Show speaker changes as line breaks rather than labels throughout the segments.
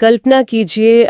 कल्पना कीजिए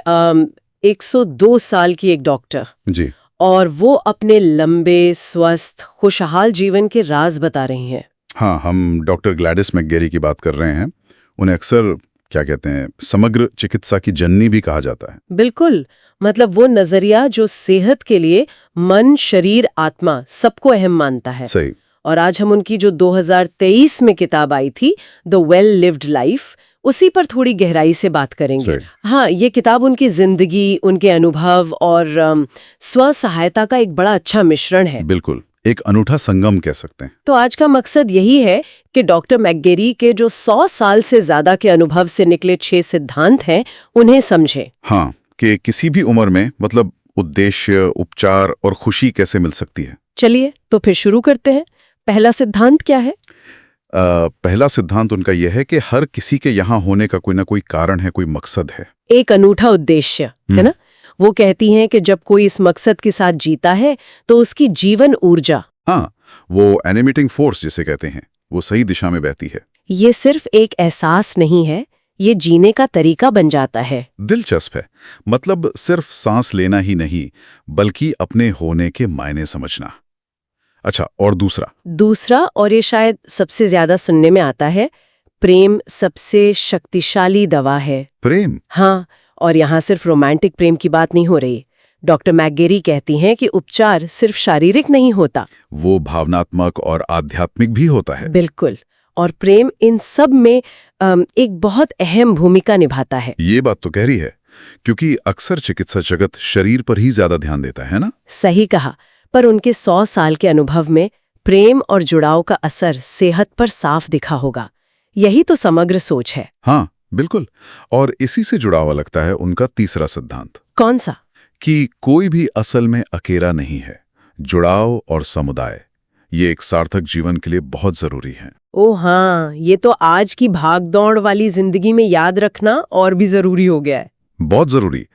102 साल की एक डॉक्टर
जी।
और वो अपने लंबे, स्वस्थ, खुशहाल जीवन के राज बता रही हैं।
हाँ, हम डॉक्टर ग्लैडिस मैकगेरी की बात कर रहे हैं। उन्हें अक्सर क्या कहते हैं, समग्र चिकित्सा की जननी भी कहा जाता है।
बिल्कुल, मतलब वो नजरिया जो सेहत के लिए मन, शरीर, आत्मा सबको अहम मानता है।
सही।
और आज हम उनकी जो 2023 में किताब आई थी, द वेल लिव्ड लाइफ, उसी पर थोड़ी गहराई से बात करेंगे।
सही।
हाँ, ये किताब उनकी जिंदगी, उनके अनुभव और स्व सहायता का एक बड़ा अच्छा मिश्रण है।
बिल्कुल, एक अनूठा संगम कह सकते हैं।
तो आज का मकसद यही है कि डॉक्टर मैकगेरी के जो 100 साल से ज्यादा के अनुभव से निकले 6 सिद्धांत हैं, उन्हें समझें।
हाँ, कि किसी भी उम्र में मतलब उद्देश्य, उपचार और खुशी कैसे मिल सकती है।
चलिए तो फिर शुरू करते हैं। पहला सिद्धांत क्या है?
पहला सिद्धांत उनका यह है कि हर किसी के यहाँ होने का कोई ना कोई कारण है, कोई मकसद है।
एक अनूठा उद्देश्य, है ना? वो कहती हैं कि जब कोई इस मकसद के साथ जीता है तो उसकी जीवन ऊर्जा,
हाँ, वो एनिमेटिंग फोर्स जिसे कहते हैं, वो सही दिशा में बहती है।
ये सिर्फ एक एहसास नहीं है, ये जीने का तरीका बन जाता है।
दिलचस्प है। मतलब सिर्फ सांस लेना ही नहीं, बल्कि अपने होने के मायने समझना। अच्छा, और दूसरा,
और ये शायद सबसे ज्यादा सुनने में आता है, प्रेम सबसे शक्तिशाली दवा है।
प्रेम।
हाँ, और यहाँ सिर्फ रोमांटिक प्रेम की बात नहीं हो रही। डॉक्टर मैकगेरी कहती हैं कि उपचार सिर्फ शारीरिक नहीं होता,
वो भावनात्मक और आध्यात्मिक भी होता है।
बिल्कुल, और प्रेम इन सब में एक बहुत अहम भूमिका निभाता है।
ये बात तो गहरी है, क्योंकि अक्सर चिकित्सा जगत शरीर पर ही ज्यादा ध्यान देता है ना।
सही कहा, पर उनके 100 साल के अनुभव में प्रेम और जुड़ाव का असर सेहत पर साफ दिखा होगा। यही तो समग्र सोच है।
हाँ, बिल्कुल। और इसी से जुड़ा हुआ लगता है उनका तीसरा सिद्धांत।
कौन सा?
कि कोई भी असल में अकेला नहीं है। जुड़ाव और समुदाय, ये एक सार्थक जीवन के लिए बहुत जरूरी है।
ओ हाँ, ये तो आज की भागदौड़ वाली जिंदगी में याद रखना और भी जरूरी हो गया है।
बहुत जरूरी।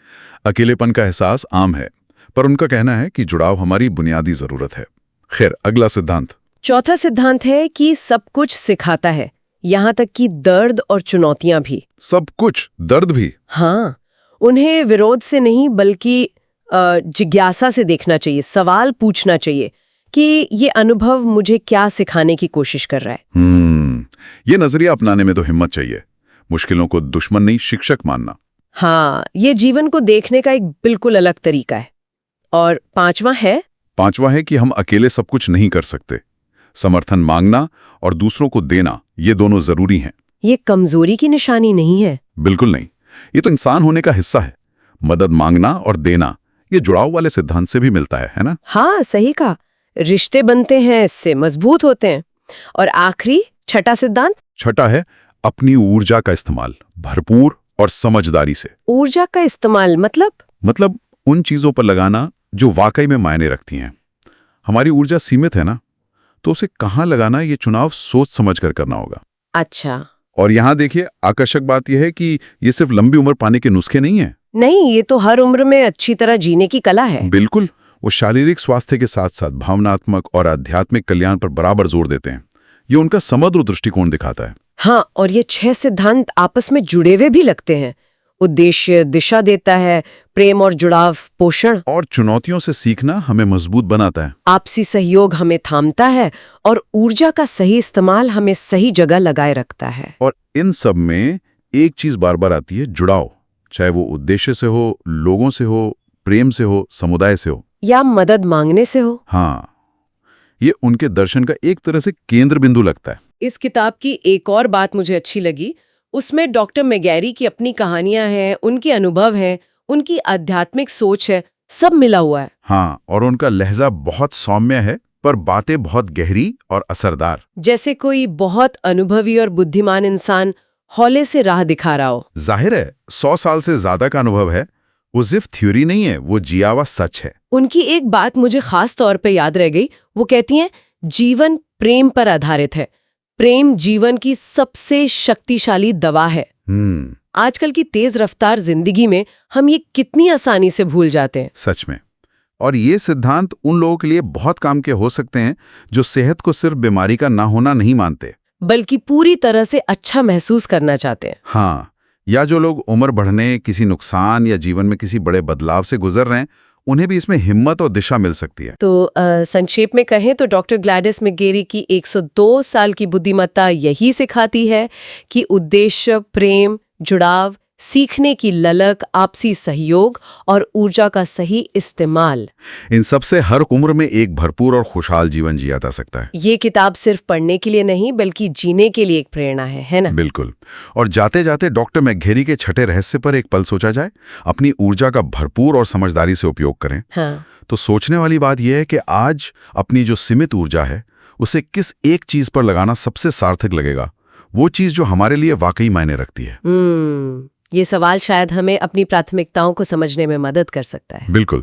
अकेलेपन का एहसास आम है, पर उनका कहना है कि जुड़ाव हमारी बुनियादी जरूरत है। खैर, अगला सिद्धांत।
चौथा सिद्धांत है कि सब कुछ सिखाता है, यहाँ तक कि दर्द और चुनौतियां भी।
सब कुछ, दर्द भी?
हाँ, उन्हें विरोध से नहीं बल्कि जिज्ञासा से देखना चाहिए, सवाल पूछना चाहिए कि ये अनुभव मुझे क्या सिखाने की कोशिश कर रहा है।
ये नजरिया अपनाने में तो हिम्मत चाहिए। मुश्किलों को दुश्मन नहीं, शिक्षक मानना।
हाँ, ये जीवन को देखने का एक बिल्कुल अलग तरीका है। और पांचवा है कि हम अकेले सब कुछ नहीं कर सकते।
समर्थन मांगना और दूसरों को देना, ये दोनों जरूरी हैं।
ये कमजोरी की निशानी नहीं है।
बिल्कुल नहीं, ये तो इंसान होने का हिस्सा है। मदद मांगना और देना, ये जुड़ाव वाले सिद्धांत से भी मिलता है ना?
हाँ, सही कहा। रिश्ते बनते हैं, इससे मजबूत होते हैं। और आखिरी, छठा सिद्धांत।
छठा है अपनी ऊर्जा का इस्तेमाल भरपूर और समझदारी से।
ऊर्जा का इस्तेमाल
मतलब उन चीजों पर लगाना जो वाकई में मायने रखती हैं। हमारी ऊर्जा सीमित है ना, तो उसे कहाँ लगाना, ये चुनाव सोच समझ कर करना होगा।
अच्छा।
और यहाँ देखिए, आकर्षक बात यह है कि ये सिर्फ लंबी उम्र पाने के नुस्खे नहीं है।
नहीं, ये तो हर उम्र में अच्छी तरह जीने की कला है।
बिल्कुल, वो शारीरिक स्वास्थ्य के साथ साथ भावनात्मक और आध्यात्मिक कल्याण पर बराबर जोर देते हैं। ये उनका समग्र दृष्टिकोण दिखाता है।
हाँ, और ये 6 सिद्धांत आपस में जुड़े हुए भी लगते हैं। उद्देश्य दिशा देता है, प्रेम और जुड़ाव पोषण,
और चुनौतियों से सीखना हमें मजबूत बनाता है।
आपसी सहयोग हमें थामता है, और ऊर्जा का सही इस्तेमाल हमें सही जगह लगाए रखता है।
और इन सब में एक चीज बार बार आती है, जुड़ाव। चाहे वो उद्देश्य से हो, लोगों से हो, प्रेम से हो, समुदाय से हो,
या मदद मांगने से हो।
हाँ, ये उनके दर्शन का एक तरह से केंद्र बिंदु लगता है।
इस किताब की एक और बात मुझे अच्छी लगी, उसमें डॉक्टर मैकगेरी की अपनी कहानियां हैं, उनके अनुभव हैं, उनकी आध्यात्मिक सोच है, सब मिला हुआ है।
हाँ, और उनका लहजा बहुत सौम्य है, पर बातें बहुत गहरी और असरदार।
जैसे कोई बहुत अनुभवी और बुद्धिमान इंसान हौले से राह दिखा रहा हो।
जाहिर है, 100 साल से ज्यादा का अनुभव है। वो सिर्फ थ्योरी नहीं है, वो जिया हुआ सच है।
उनकी एक बात मुझे खास तौर पे याद रह गई। वो कहती हैं, जीवन प्रेम पर आधारित है, प्रेम जीवन की सबसे शक्तिशाली दवा है। आजकल की तेज रफ्तार जिंदगी में हम ये कितनी आसानी से भूल जाते हैं।
सच में। और ये सिद्धांत उन लोगों के लिए बहुत काम के हो सकते हैं जो सेहत को सिर्फ बीमारी का ना होना नहीं मानते,
बल्कि पूरी तरह से अच्छा महसूस करना चाहते हैं।
हाँ, या जो लोग उम्र बढ़ने, किसी नुकसान या जीवन में किसी बड़े बदलाव से गुजर रहे हैं, उन्हें भी इसमें हिम्मत और दिशा मिल सकती है।
तो संक्षेप में कहें तो डॉक्टर ग्लैडिस मैकगेरी की 102 साल की बुद्धिमत्ता यही सिखाती है कि उद्देश्य, प्रेम, जुड़ाव, सीखने की ललक, आपसी सहयोग और ऊर्जा का सही इस्तेमाल,
इन सब से हर उम्र में एक भरपूर और खुशहाल जीवन जिया जा सकता है।
ये किताब सिर्फ पढ़ने के लिए नहीं बल्कि जीने के लिए एक प्रेरणा है ना?
बिल्कुल। और जाते जाते डॉक्टर मैकगेरी के छठे रहस्य पर एक पल सोचा जाए। अपनी ऊर्जा का भरपूर और समझदारी से उपयोग करें।
हाँ।
तो सोचने वाली बात यह है कि आज अपनी जो सीमित ऊर्जा है, उसे किस एक चीज पर लगाना सबसे सार्थक लगेगा, वो चीज जो हमारे लिए वाकई मायने रखती है।
ये सवाल शायद हमें अपनी प्राथमिकताओं को समझने में मदद कर सकता है।
बिल्कुल।